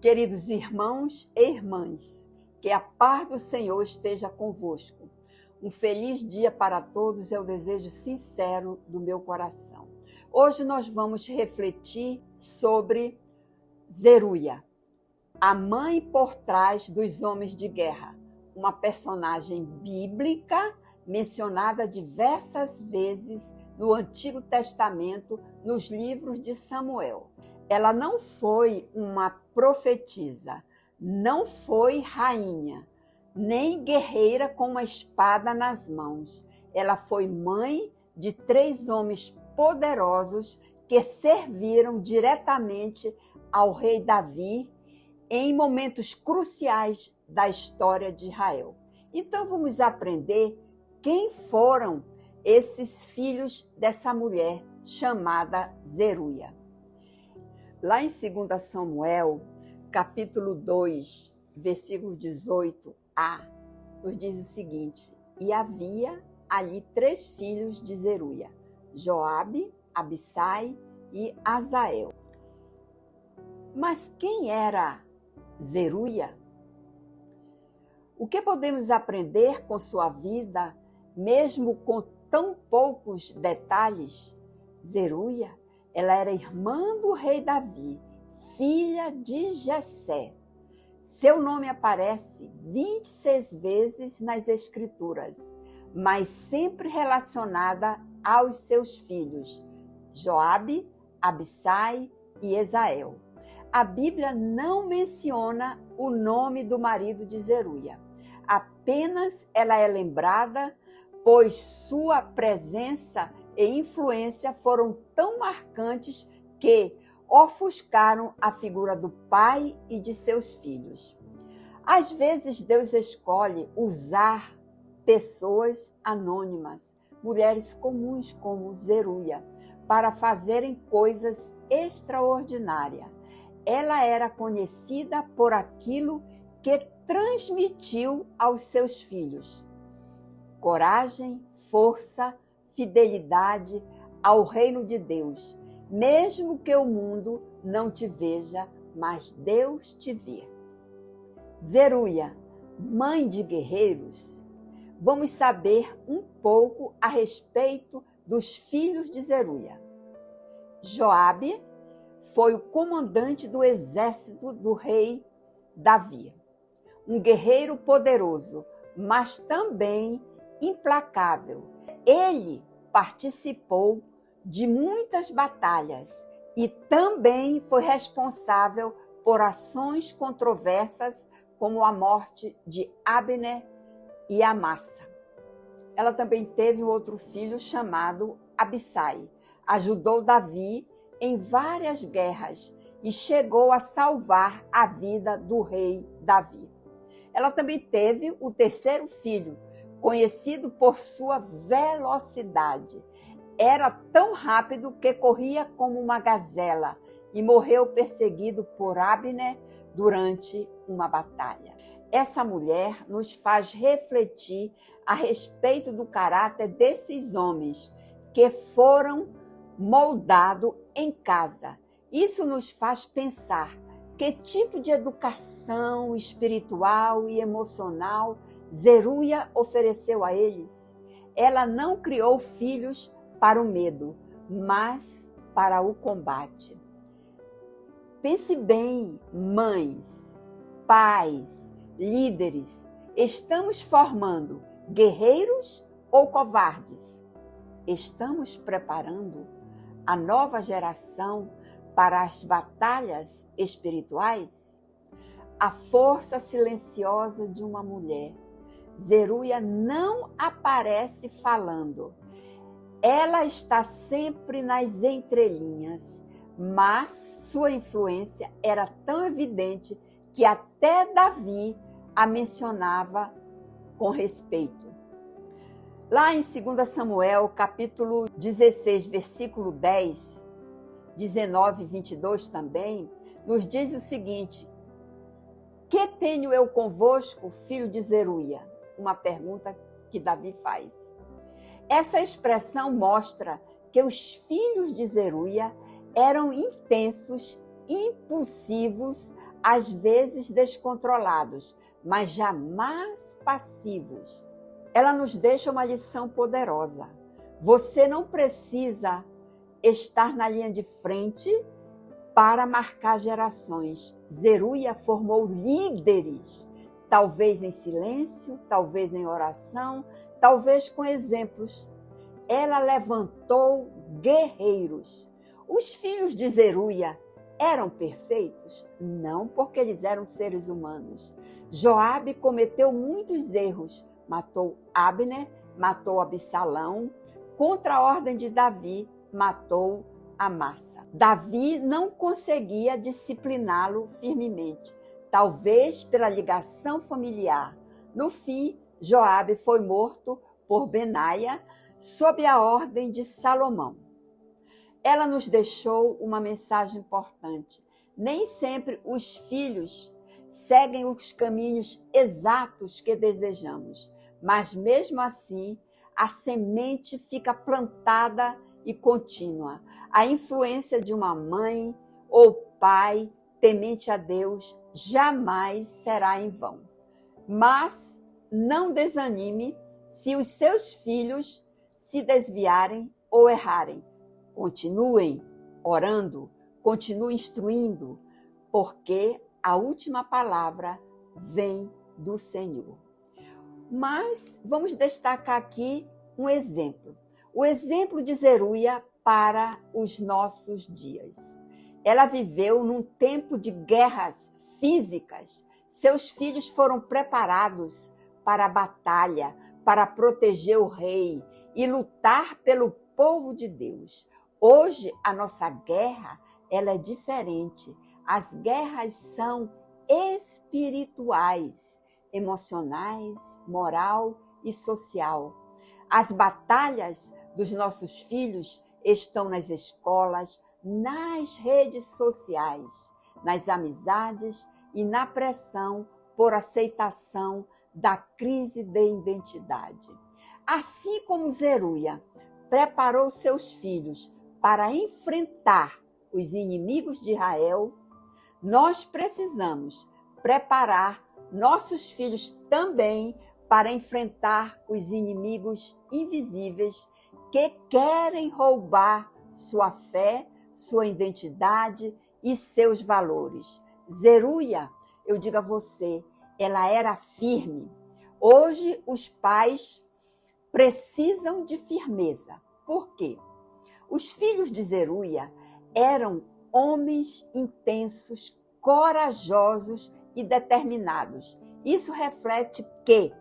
Queridos irmãos e irmãs, que a paz do Senhor esteja convosco. Um feliz dia para todos é o desejo sincero do meu coração. Hoje nós vamos refletir sobre Zeruia, a mãe por trás dos homens de guerra, uma personagem bíblica mencionada diversas vezes no Antigo Testamento, nos livros de Samuel. Ela não foi uma profetisa, não foi rainha, nem guerreira com uma espada nas mãos. Ela foi mãe de 3 homens poderosos que serviram diretamente ao rei Davi em momentos cruciais da história de Israel. Então vamos aprender quem foram esses filhos dessa mulher chamada Zeruia. Lá em 2 Samuel, capítulo 2, versículo 18a, nos diz o seguinte: E havia ali 3 filhos de Zeruia, Joabe, Abissai e Azael. Mas quem era Zeruia? O que podemos aprender com sua vida, mesmo com tão poucos detalhes? Zeruia, ela era irmã do rei Davi, filha de Jessé. Seu nome aparece 26 vezes nas Escrituras, mas sempre relacionada aos seus filhos, Joabe, Abissai e Esael. A Bíblia não menciona o nome do marido de Zeruia. Apenas ela é lembrada, pois sua presença e influência foram tão marcantes que ofuscaram a figura do pai e de seus filhos. Às vezes Deus escolhe usar pessoas anônimas, mulheres comuns como Zeruia, para fazerem coisas extraordinárias. Ela era conhecida por aquilo que transmitiu aos seus filhos: coragem, força, fidelidade ao reino de Deus, mesmo que o mundo não te veja, mas Deus te vê. Zeruia, mãe de guerreiros. Vamos saber um pouco a respeito dos filhos de Zeruia. Joabe foi o comandante do exército do rei Davi, um guerreiro poderoso, mas também implacável. Ele participou de muitas batalhas e também foi responsável por ações controversas, como a morte de Abner e Amasa. Ela também teve outro filho chamado Abissai. Ajudou Davi em várias guerras e chegou a salvar a vida do rei Davi. Ela também teve o 3º filho, conhecido por sua velocidade. Era tão rápido que corria como uma gazela e morreu perseguido por Abner durante uma batalha. Essa mulher nos faz refletir a respeito do caráter desses homens que foram moldados em casa. Isso nos faz pensar que tipo de educação espiritual e emocional Zeruia ofereceu a eles. Ela não criou filhos para o medo, mas para o combate. Pense bem, mães, pais, líderes, estamos formando guerreiros ou covardes? Estamos preparando a nova geração para as batalhas espirituais? A força silenciosa de uma mulher. Zeruia não aparece falando. Ela está sempre nas entrelinhas, mas sua influência era tão evidente que até Davi a mencionava com respeito. Lá em 2 Samuel, capítulo 16, versículo 10, 19 e 22 também, nos diz o seguinte: Que tenho eu convosco, filho de Zeruia? Uma pergunta que Davi faz. Essa expressão mostra que os filhos de Zeruia eram intensos, impulsivos, às vezes descontrolados, mas jamais passivos. Ela nos deixa uma lição poderosa. Você não precisa estar na linha de frente para marcar gerações. Zeruia formou líderes, talvez em silêncio, talvez em oração, talvez com exemplos. Ela levantou guerreiros. Os filhos de Zeruia eram perfeitos? Não, porque eles eram seres humanos. Joabe cometeu muitos erros. Matou Abner, matou Absalão. Contra a ordem de Davi, matou Amasa. Davi não conseguia discipliná-lo firmemente, talvez pela ligação familiar. No fim, Joabe foi morto por Benaia, sob a ordem de Salomão. Ela nos deixou uma mensagem importante. Nem sempre os filhos seguem os caminhos exatos que desejamos, mas mesmo assim, a semente fica plantada e contínua. A influência de uma mãe ou pai temente a Deus jamais será em vão. Mas não desanime se os seus filhos se desviarem ou errarem. Continuem orando, continuem instruindo, porque a última palavra vem do Senhor. Mas vamos destacar aqui um exemplo. O exemplo de Zeruia para os nossos dias. Ela viveu num tempo de guerras físicas. Seus filhos foram preparados para a batalha, para proteger o rei e lutar pelo povo de Deus. Hoje, a nossa guerra, ela é diferente. As guerras são espirituais, emocionais, moral e social. As batalhas dos nossos filhos estão nas escolas, nas redes sociais, nas amizades e na pressão por aceitação da crise de identidade. Assim como Zeruia preparou seus filhos para enfrentar os inimigos de Israel, nós precisamos preparar nossos filhos também para enfrentar os inimigos invisíveis que querem roubar sua fé, sua identidade e seus valores. Zeruia, eu digo a você, ela era firme. Hoje os pais precisam de firmeza. Por quê? Os filhos de Zeruia eram homens intensos, corajosos e determinados. Isso reflete que,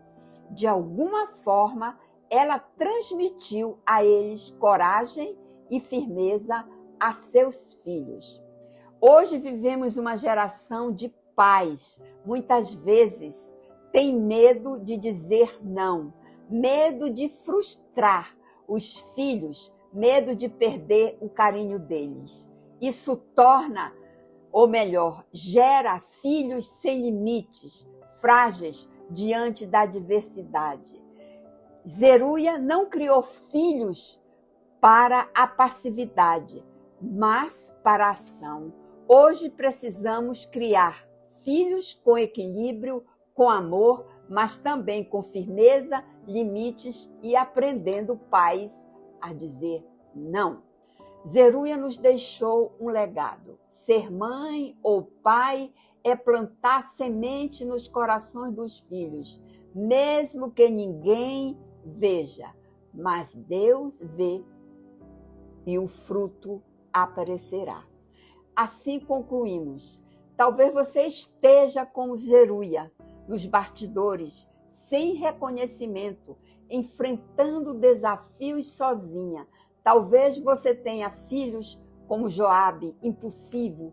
de alguma forma, ela transmitiu a eles coragem e firmeza a seus filhos. Hoje vivemos uma geração de pais, muitas vezes tem medo de dizer não, medo de frustrar os filhos, medo de perder o carinho deles. Isso torna, ou melhor, gera filhos sem limites, frágeis diante da adversidade. Zeruia não criou filhos para a passividade, mas para a ação. Hoje precisamos criar filhos com equilíbrio, com amor, mas também com firmeza, limites e aprendendo pais a dizer não. Zeruia nos deixou um legado. Ser mãe ou pai é plantar semente nos corações dos filhos, mesmo que ninguém veja, mas Deus vê e o fruto aparecerá. Assim concluímos. Talvez você esteja como Zeruia, nos bastidores, sem reconhecimento, enfrentando desafios sozinha. Talvez você tenha filhos como Joabe, impulsivo,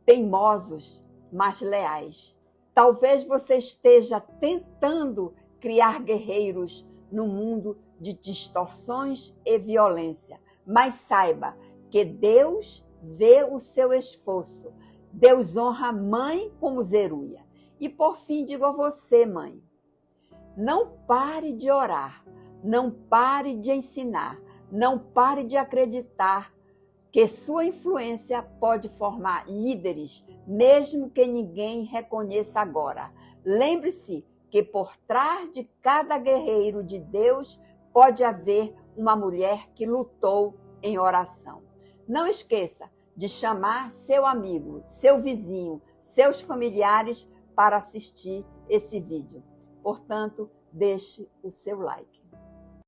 teimosos, mas leais. Talvez você esteja tentando criar guerreiros no mundo de distorções e violência. Mas saiba que Deus vê o seu esforço. Deus honra a mãe como Zeruia. E por fim, digo a você, mãe, não pare de orar, não pare de ensinar, não pare de acreditar que sua influência pode formar líderes, mesmo que ninguém reconheça agora. Lembre-se que por trás de cada guerreiro de Deus pode haver uma mulher que lutou em oração. Não esqueça de chamar seu amigo, seu vizinho, seus familiares para assistir esse vídeo. Portanto, deixe o seu like.